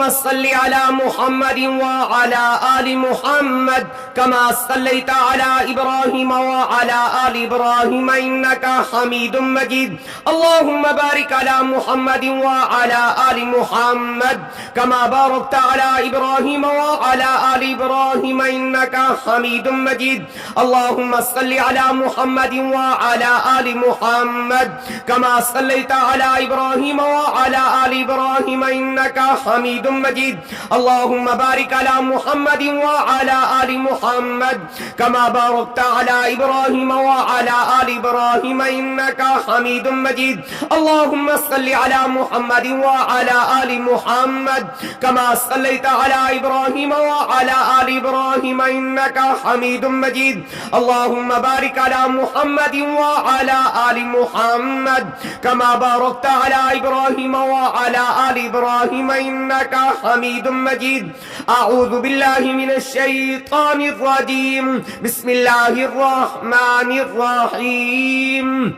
صل على محمد وعلى آل محمد كما صليت على إبراهيم وعلى آل إبراهيم إنك حميد مجيد اللهم بارك على محمد وعلى آل محمد كما باركت على إبراهيم وعلى آل إبراهيم إنك حميد مجيد اللهم صل على محمد وعلى آل محمد كما صليت على إبراهيم وعلى آل إبراهيم إنك حميد مجيد اللهم بارك على محمد وعلى آل محمد كما باركت على إبراهيم وعلى آل إبراهيم إنك حميد مجيد اللهم صل على محمد وعلى آل محمد كما صليت على إبراهيم وعلى آل إبراهيم إنك حميد مجيد اللهم بارك على محمد وعلى آل محمد كما باركت على إبراهيم وعلى آل إبراهيم إنك حميد مجيد أعوذ بالله من الشيطان الرجيم بسم الله الرحمن الرحيم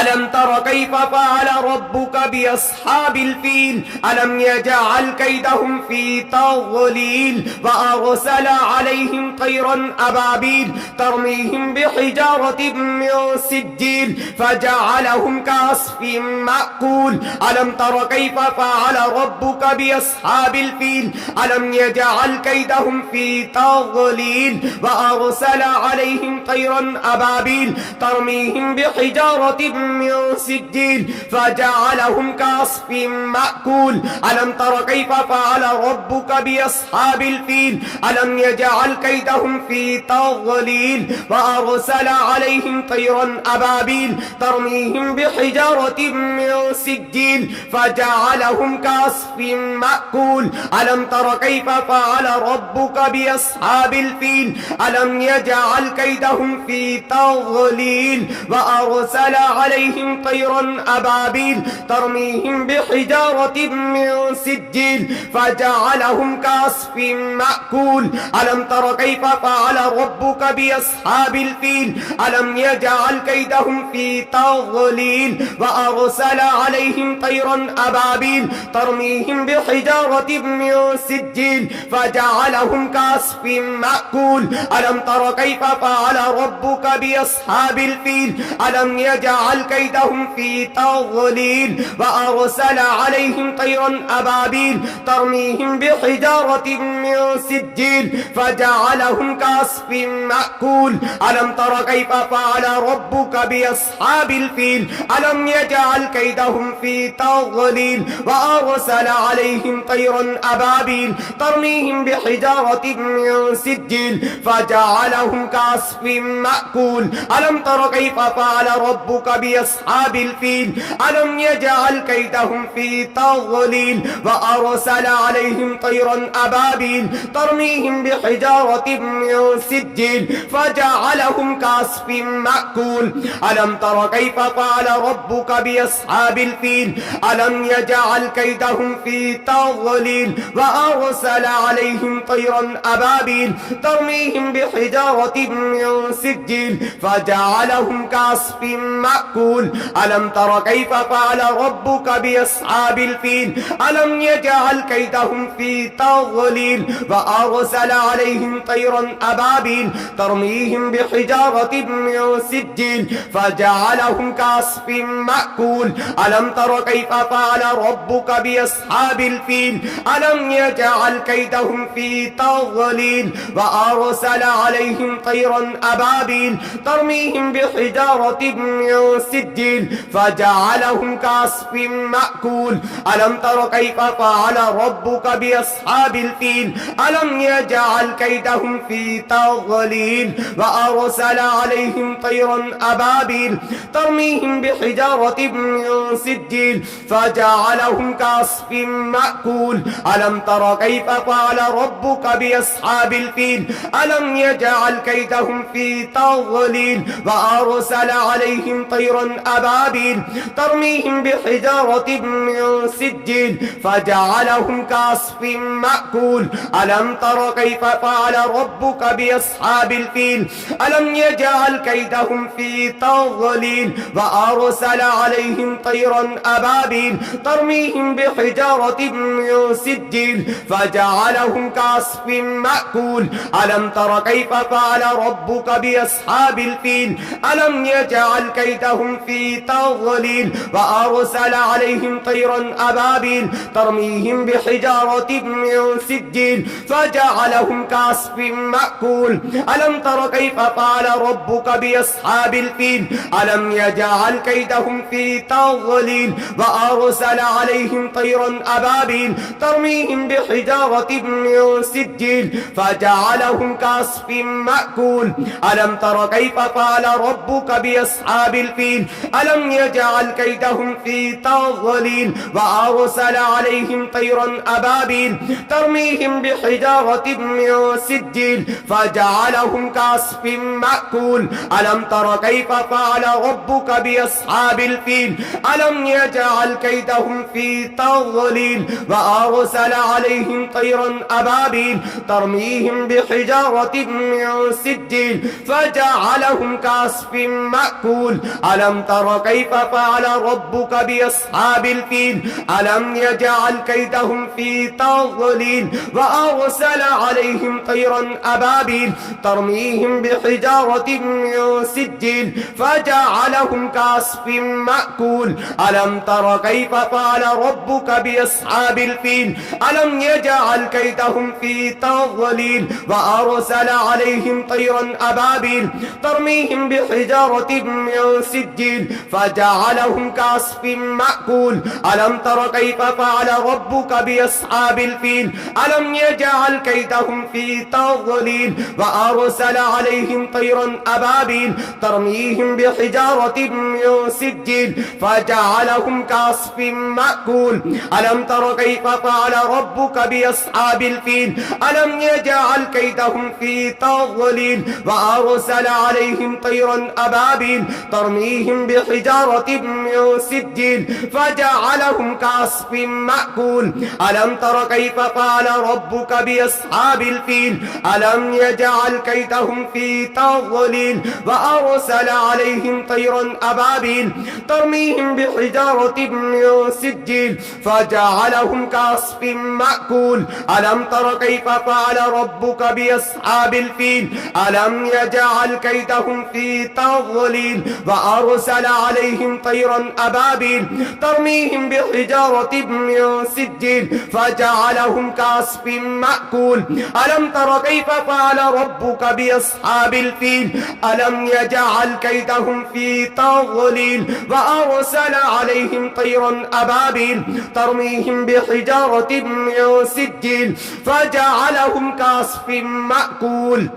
ألم تر كيف فعل ربك بأصحاب الفيل ألم يجعل كيدهم في تضليل وأرسل عليهم طيرا أبابيل ترميهم بحجارة من سجيل فجعلهم كعصف مأكول ألم تر كيف فعل ربك بأصحاب الفيل ألم يجعل كيدهم في تضليل وأرسل عليهم طيرا أبابيل ترميهم بحجارة من سجيل فجعلهم كعصف مأكول ألم تر كيف فعل ربك بأصحاب الفيل ألم يجعل كيدهم في تضليل وأرسل عليهم طيرا أبابيل ترميهم بحجارة من سجيل فجعلهم كعصف مأكول ألم تر كيف فعل ربك بأصحاب الفيل ألم يجعل كيدهم في تضليل وأرسل عليهم طيرا أبابيل ترميهم بحجارة من سجيل فجعلهم كعصف مأكول ألم تر كيف فعل ربك بأصحاب الفيل ألم يجعل كيدهم في تضليل وأرسل عليهم طيرا أبابيل ترميهم بحجارة من سجيل فجعلهم كعصف مأكول ألم تر كيف فعل ربك بأصحاب الفيل ألم يجعل كيدهم في تضليل وأرسل عليهم طيرا أبابيل ترميهم بحجارة من سجيل فجعلهم كعصف مأكول ألم تر كيف فعل ربك بأصحاب الفيل ألم يجعل كيدهم في تضليل وأرسل عليهم طيرا أبابيل ترميهم بحجارة من سجيل فجعلهم كعصف مأكول ألم تر كيف فعل ربك بأصحاب الفيل ألم يجعل كيدهم في تضليل وأرسل عليهم طيرا أبابيل ترميهم بحجارة من سجيل فجعلهم كعصف مأكول ألم تر كيف فعل ربك بأصحاب الفيل ألم يجعل كيدهم في تضليل وأرسل عليهم طيرا أبابيل ترميهم بحجارة من سجيل فجعلهم كعصف مأكول ألم تر كيف فعل ربك بأصحاب الفيل ألم يجعل كيدهم في تضليل وأرسل عليهم طيرا أبابيل ترميهم بحجارة من سجيل فجعلهم كعصف مأكول ألم تر كيف فعل ربك بأصحاب الفيل ألم يجعل كيدهم في تضليل وأرسل عليهم طيرا أبابيل ترميهم بحجارة من سجيل فجعلهم كعصف مأكول ألم تر كيف فعل ربك بأصحاب الفيل ألم يجعل كيدهم في تضليل وأرسل عليهم طيرا أبابيل ترميهم بحجارة من سجيل فجعلهم كعصف مأكول ألم تر كيف فعل ربك بأصحاب الفيل ألم يجعل كيدهم في تضليل وأرسل عليهم عليهم طيرا أبابيل ترميهم بحجارة من سجيل فجعلهم كعصف مأكول ألم تر كيف فعل ربك بأصحاب الفيل ألم يجعل كيدهم في تضليل وأرسل عليهم طيرا أبابيل ترميهم بحجارة من سجيل فجعلهم كعصف مأكول ألم تر كيف فعل ربك بأصحاب الفيل ألم يجعل كيدهم في تضليل وأرسل عليهم طيرا أبابيل ترميهم بحجارة من سجيل فجعلهم كعصف مأكول ألم تر كيف فعل ربك بأصحاب الفيل ألم يجعل كيدهم في تضليل وأرسل عليهم طيرا أبابيل ترميهم بحجارة من سجيل فجعلهم كعصف مأكول ألم تر كيف فعل ربك بأصحاب الفيل ألم يجعل كيدهم في تضليل وأرسل عليهم طيرا أبابيل ترميهم بحجارة من سجيل فجعلهم كعصف مأكول ألم تر كيف فعل ربك بأصحاب الفيل ألم يجعل كيدهم في تضليل وأرسل عليهم طيرا أبابيل ترميهم بحجارة من سجيل فجعلهم كعصف مأكول ألم تر كيف فعل ربك بأصحاب الفيل ألم يجعل كيدهم في تضليل وأرسل عليهم طيرا أبابيل ترميهم بحجارة من سجيل فجعلهم كعصف مأكول ألم تر كيف فعل ربك بأصحاب الفيل ألم يجعل كيدهم في تضليل وأرسل عليهم طيرا أبابيل ترميهم بحجارة من سجيل فجعلهم كعصف مأكول ألم تر كيف فعل ربك بأصحاب الفيل ألم يجعل كيدهم في تضليل وأرسل عليهم طيرا أبابيل ترميهم بحجارة من سجيل فجعلهم كعصف مأكول ألم تر كيف فعل ربك بأصحاب الفيل ألم يجعل كيدهم في تضليل وأرسل عليهم طيرا أبابيل ترميهم بحجارة من سجيل فجعلهم كعصف مأكول ألم تر كيف فعل ربك بأصحاب الفيل ألم يجعل كيدهم في تضليل وأرسل عليهم طيرا أبابيل ترميهم بحجارة من سجيل فجعلهم كعصف مأكول ألم تر كيف فعل ربك بأصحاب الفيل ألم يجعل كيدهم في تضليل وأرسل عليهم طيرا أبابيل ترميهم بحجارة من سجيل فجعلهم كعصف مأكول ألم تر كيف فعل ربك بأصحاب الفيل ألم يجعل كيدهم في تضليل وأرسل عليهم طيرا أبابيل ترميهم بحجارة من سجيل فجعلهم كعصف مأكول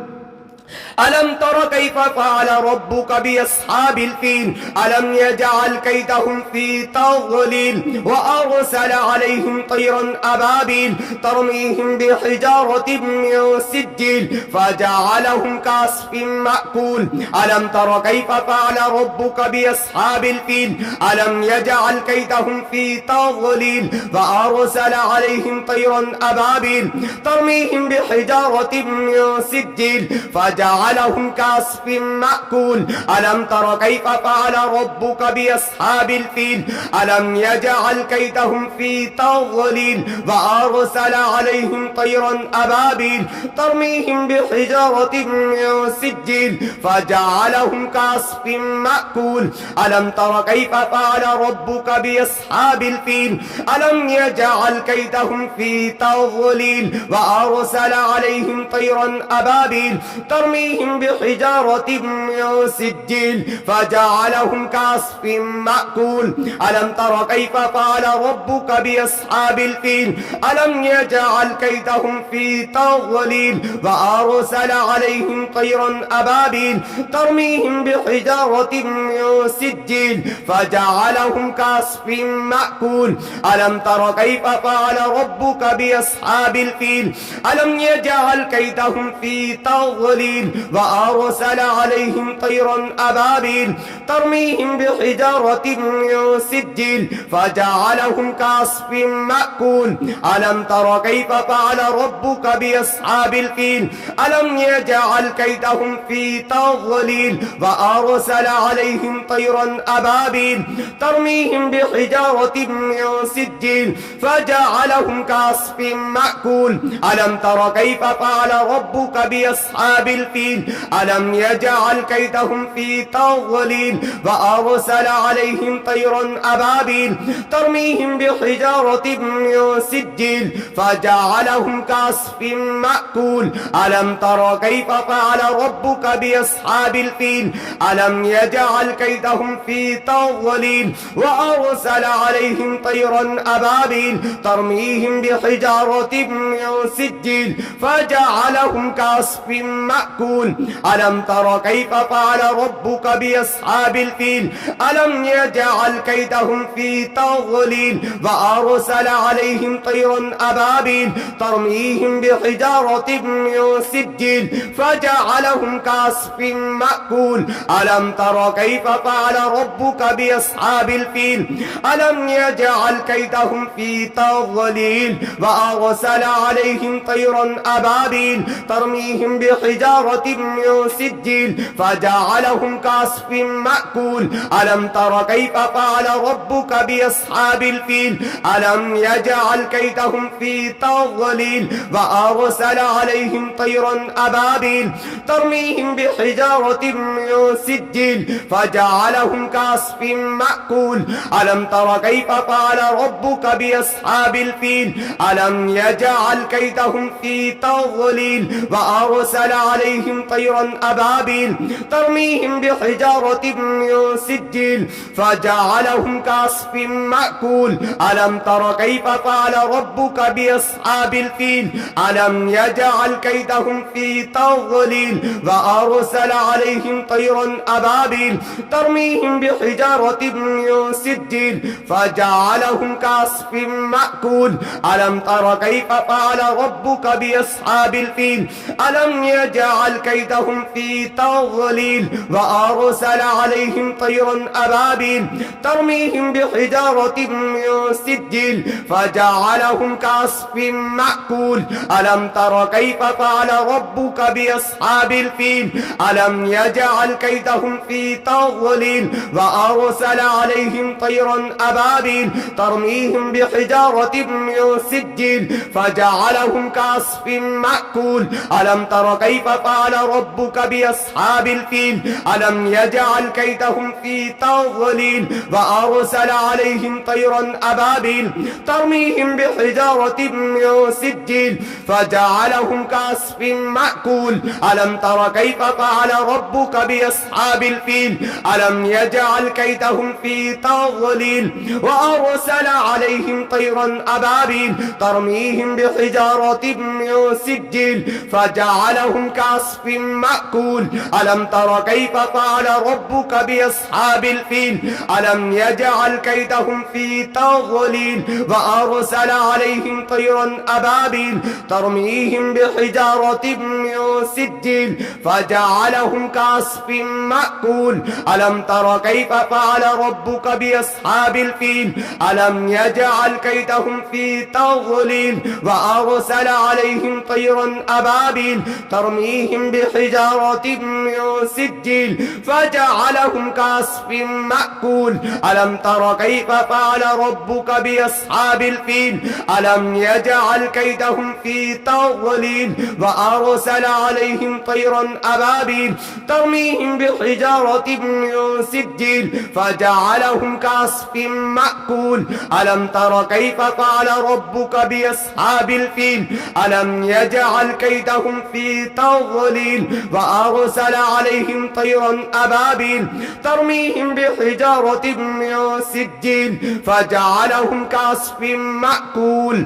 ألم تر كيف فعل ربك بأصحاب الفيل ألم يجعل كيدهم في تضليل وأرسل عليهم طيرا أبابيل ترميهم بحجارة من سجيل فجعلهم كعصف مأكول ألم تر كيف فعل ربك بأصحاب الفيل ألم يجعل كيدهم في تضليل وأرسل عليهم طيرا أبابيل ترميهم بحجارة من سجيل فجعلهم كعصف مأكول ألم تر كيف فعل ربك بأصحاب الفيل ألم يجعل كيدهم في تضليل وأرسل عليهم طيرا أبابيل ترميهم بحجارة من سجيل فجعلهم كعصف مأكول ألم تر كيف فعل ربك بأصحاب الفيل ألم يجعل كيدهم في تضليل وأرسل عليهم طيرا أبابيل ترميهم بحجارة من سجيل فجعلهم كعصف مأكول ألم تر كيف فعل ربك بأصحاب الفيل ألم يجعل كيدهم في تضليل وأرسل عليهم طيرا أبابيل ترميهم بحجارة من سجيل فجعلهم كعصف مأكول ألم تر كيف فعل ربك بأصحاب الفيل ألم يجعل كيدهم في تضليل وأرسل عليهم طيرا أبابيل ترميهم بحجارة من سجيل فجعلهم كعصف مأكول ألم تر كيف فعل ربك بأصحاب الفيل ألم يجعل كيدهم في تضليل وأرسل عليهم طيرا أبابيل ترميهم بحجارة من سجيل فجعلهم كعصف مأكول ألم تر كيف فعل ربك بأصحاب الفيل ألم يجعل كيدهم في تضليل وأرسل عليهم طيرا أبابيل ترميهم بحجارة من سجيل فجعلهم كعصف مأكول ألم تر كيف فعل ربك بأصحاب الفيل ألم يجعل كيدهم في تضليل وأرسل عليهم طيرا أبابيل ترميهم بحجارة من سجيل فجعلهم كعصف مأكول ألم تر كيف فعل ربك بأصحاب الفيل ألم يجعل كيدهم في تضليل وأرسل عليهم طيرا أبابيل ترميهم بحجارة من سجيل فجعلهم كعصف مأكول ألم تر كيف فعل ربك بأصحاب الفيل ألم يجعل كيدهم في تضليل وأرسل عليهم طيرا أبابيل ترميهم بحجارة من سجيل فجعلهم كعصف مأكول ألم تر كيف فعل ربك بأصحاب الفيل ألم يجعل كيدهم في تضليل وأرسل عليهم طيرا أبابيل ترميهم بحجارة من سجيل فجعلهم كعصف مأكول ألم تر كيف فعل ربك بأصحاب الفيل ألم يجعل كيدهم في تضليل وأرسل عليهم طيرا أبابيل ترميهم بحجارة من سجيل فجعلهم كعصف مأكول ألم تر كيف فعل ربك بأصحاب الفيل ألم يجعل كيدهم في تضليل وأرسل عليهم طيرا أبابيل ترميهم بحجارة من سجيل فجعلهم كعصف مأكول ألم تر كيف فعل ربك بأصحاب الفيل ألم يجعل كيدهم في تضليل وأرسل عليهم طيرا أبابيل ترميهم بحجارة من سجيل فجعلهم كعصف مأكول ألم تر كيف فعل ربك بأصحاب الفيل ألم يجعل كيدهم في تضليل وأرسل عليهم طيرا أبابيل ترميهم بحجارة من سجيل فجعلهم كعصف مأكول ألم تر كيف فعل ربك بأصحاب الفيل ألم يجعل كيدهم في تضليل وأرسل عليهم طيرا أبابيل ترميهم بحجارة من سجيل فجعلهم كعصف مأكول ألم تر كيف فعل ربك بأصحاب الفيل ألم يجعل كيدهم في تضليل وأرسل عليهم طيرا أبابيل ترميهم بحجارة من سجيل فجعلهم كعصف مأكول ألم تر كيف فعل ربك بأصحاب الفيل ألم يجعل كيدهم في تضليل وأرسل عليهم طيرا أبابيل ترميهم بحجارة من سجيل فجعلهم كعصف مأكول ألم تر كيف فعل ربك بأصحاب الفيل ألم يجعل كيدهم في تضليل وأرسل عليهم طيرا أبابيل ترميهم بحجارة من سجيل فجعلهم كعصف مأكول ألم تر كيف فعل ربك بأصحاب الفيل ألم يجعل كيدهم في تضليل وأرسل عليهم طيرا أبابيل ترميهم بحجارة من سجيل فجعلهم كعصف مأكول ألم تر كيف فعل ربك بأصحاب الفيل ألم يجعل كيدهم في تضليل وأرسل عليهم طيرا أبابيل ترميهم بحجارة من سجيل فجعلهم كعصف مأكول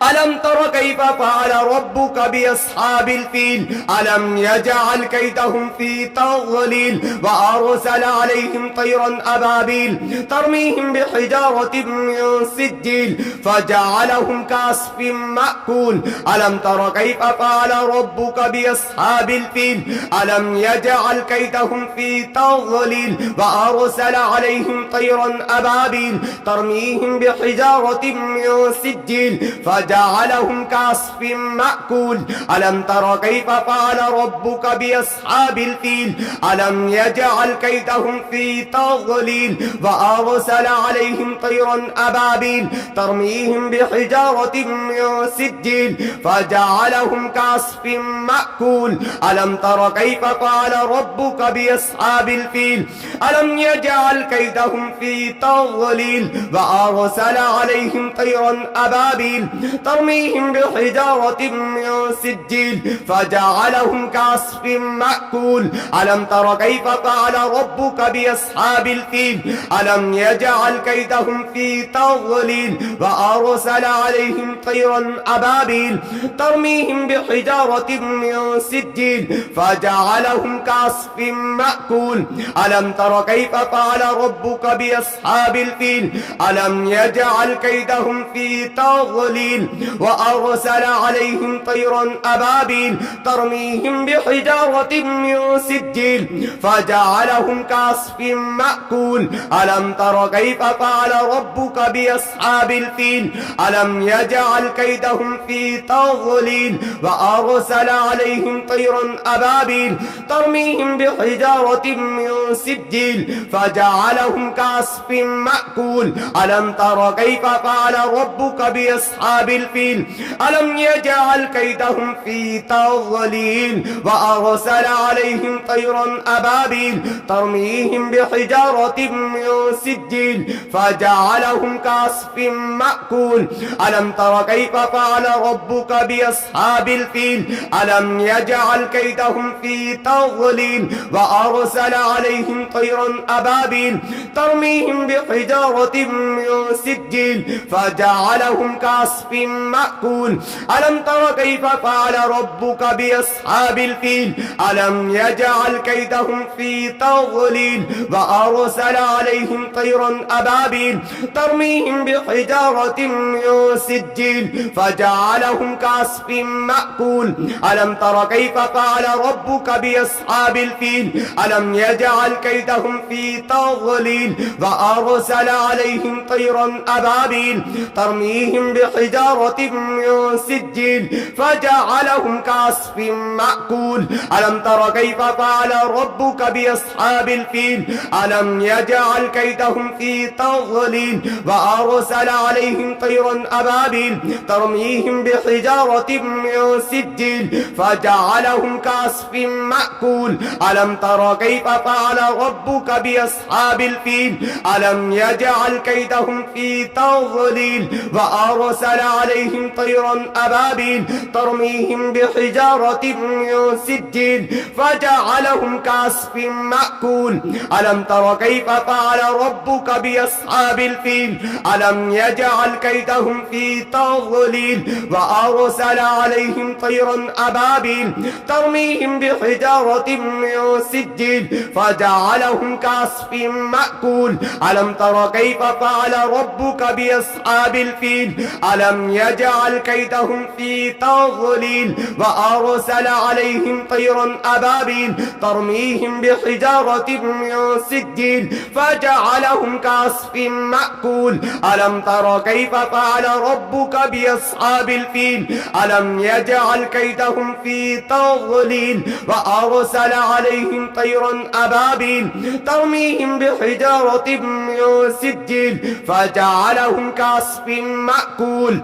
ألم تر كيف فعل ربك بأصحاب الفيل ألم يجعل كيدهم في تضليل وأرسل عليهم طيرا أبابيل ترميهم بحجارة من سجيل فجعلهم كعصف مأكول ألم تر كيف فعل ربك بأصحاب الفيل ألم يجعل كيدهم في تضليل وأرسل عليهم طيرا أبابيل ترميهم بحجارة من سجيل فجعلهم كعصف مأكول ألم تر كيف فعل ربك بأصحاب الفيل ألم يجعل كيدهم في تضليل وأرسل عليهم طيرا أبابيل ترميهم بحجارة من سجيل فجعلهم كعصف مأكول ألم تر كيف فعل ربك بأصحاب الفيل ألم يجعل كيدهم في تضليل وأرسل عليهم طيرا أبابيل ترميهم بحجارة من سجيل فجعلهم كعصف مأكول ألم تر كيف فعل ربك بأصحاب الفيل ألم يجعل كيدهم في تضليل وأرسل عليهم طيرا أبابيل ترميهم بحجارة من سجيل فجعلهم كعصف مأكول ألم تر كيف فعل ربك بأصحاب الفيل ألم يجعل كيدهم في تضليل وأرسل عليهم طيرا أبابيل ترميهم بحجارة من سجيل فجعلهم كعصف مأكول ألم تر كيف فعل ربك بأصحاب الفيل ألم يجعل كيدهم في تضليل وأرسل عليهم طيرا أبابيل ترميهم بحجارة من سجيل فجعلهم كعصف مأكول ألم تر كيف فعل ربك بأصحاب الفيل ألم يجعل كيدهم في تضليل وأرسل عليهم طيرا أبابيل ترميهم بحجارة من سجيل فجعلهم كعصف مأكول ألم تر كيف فعل ربك بأصحاب الفيل ألم يجعل كيدهم في تضليل وأرسل عليهم طيرا أبابيل ترميهم بحجارة من سجيل فجعلهم كعصف مأكول ألم تر كيف فعل ربك بأصحاب الفيل ألم يجعل كيدهم في تضليل وأرسل عليهم طيرا أبابيل ترميهم بحجارة من سجيل فجعلهم كعصف مأكول ألم تر كيف فعل ربك بأصحاب الفيل ألم يجعل كيدهم في تضليل وأرسل عليهم طيرا أبابيل ترميهم بحجارة من سجيل فجعلهم كعصف مأكول ألم تر كيف فعل ربك بأصحاب الفيل ألم يجعل كيدهم في تضليل وأرسل عليهم طيرا أبابيل ترميهم بحجارة من سجيل فجعلهم كعصف مأكول ألم تر كيف فعل ربك بأصحاب الفيل ألم يجعل كيدهم في تضليل وأرسل عليهم طيرا أبابيل ترميهم بحجارة من سجيل فجعلهم كعصف مأكول ألم تر كيف فعل ربك بأصحاب الفيل ألم يجعل كيدهم في تضليل وأرسل عليهم طيرا أبابيل ترميهم بحجارة من سجيل فجعلهم كعصف مأكول ألم تر كيف فعل ربك بأصحاب الفيل ألم يجعل كيدهم في تضليل وأرسل عليهم طيرا أبابيل ترميهم بحجارة من سجيل فجعلهم كعصف مأكول ألم تر كيف فعل ربك بأصحاب الفيل ألم يجعل كيدهم في تضليل وأرسل عليهم طيرا أبابيل ترميهم بحجارة من سجيل فجعلهم كعصف مأكول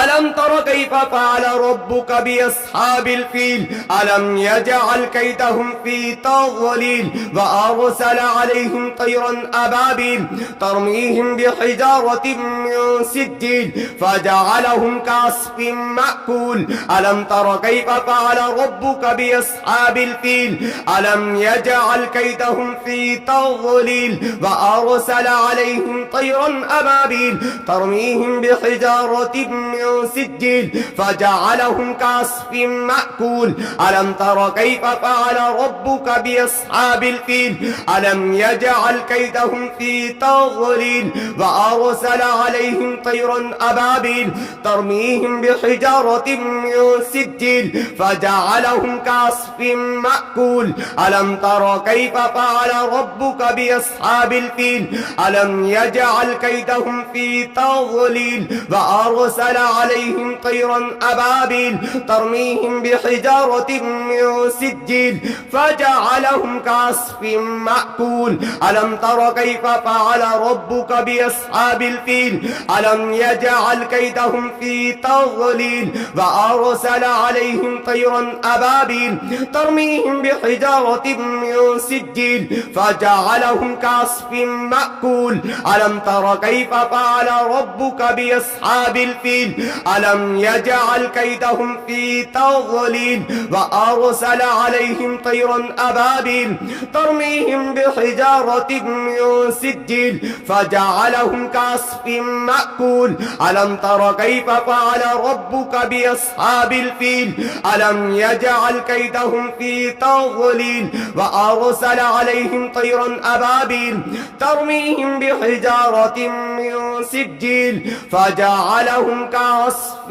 ألم تر كيف فعل ربك بأصحاب الفيل ألم يجعل كيدهم في تضليل وأرسل عليهم طيرا أبابيل ترميهم بحجارة من سجيل فجعلهم كعصف مأكول ألم تر كيف فعل ربك بأصحاب الفيل ألم يجعل كيدهم في تضليل وأرسل عليهم طيرا أبابيل ترميهم بحجارة من من سجيل فجعلهم كعصف مأكول ألم تر كيف فعل ربك بأصحاب الفيل ألم يجعل كيدهم في تضليل وأرسل عليهم طيرا أبابيل ترميهم بحجارة من سجيل فجعلهم كعصف مأكول ألم تر كيف فعل ربك بأصحاب الفيل ألم يجعل كيدهم في تضليل وأرسل عليهم طيرا أبابيل ترميهم بحجارة من سجيل فجعلهم كعصف مأكول ألم تر كيف فعل ربك بأصحاب الفيل ألم يجعل كيدهم في تضليل وأرسل عليهم طيرا أبابيل ترميهم بحجارة من سجيل فجعلهم كعصف مأكول ألم تر كيف فعل ربك بأصحاب الفيل ألم يجعل كيدهم في تضليل وأرسل عليهم طيرا أبابيل ترميهم بحجارة من سجيل فجعلهم كعصف مأكول ألم تر كيف فعل ربك بأصحاب الفيل ألم يجعل كيدهم في تضليل وأرسل عليهم طيرا أبابيل ترميهم بحجارة من سجيل فجعلهم كعصف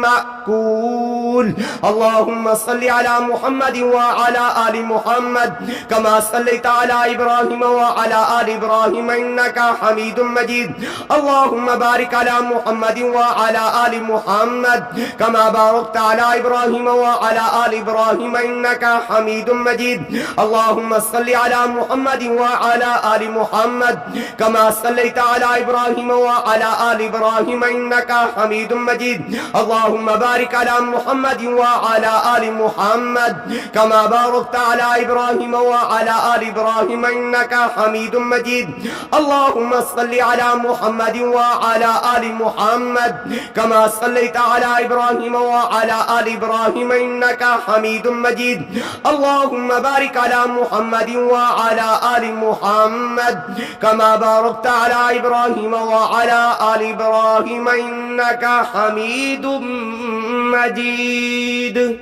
مأكول اللهم صل على محمد وعلى آل محمد كما صليت على إبراهيم وعلى آل إبراهيم إنك حميد مجيد اللهم بارك على محمد وعلى آل محمد كما باركت على إبراهيم وعلى آل إبراهيم إنك حميد مجيد اللهم صل على محمد وعلى آل محمد كما صليت على إبراهيم وعلى آل إبراهيم إنك حميد مجيد اللهم بارك على محمد وعلى آل محمد كما باركت على إبراهيم وعلى آل إبراهيم إنك حميد مجيد اللهم صل على محمد وعلى آل محمد كما صليت على إبراهيم وعلى آل إبراهيم إنك حميد مجيد اللهم بارك على محمد وعلى آل محمد كما باركت على إبراهيم وعلى آل إبراهيم إنك حميد مجيد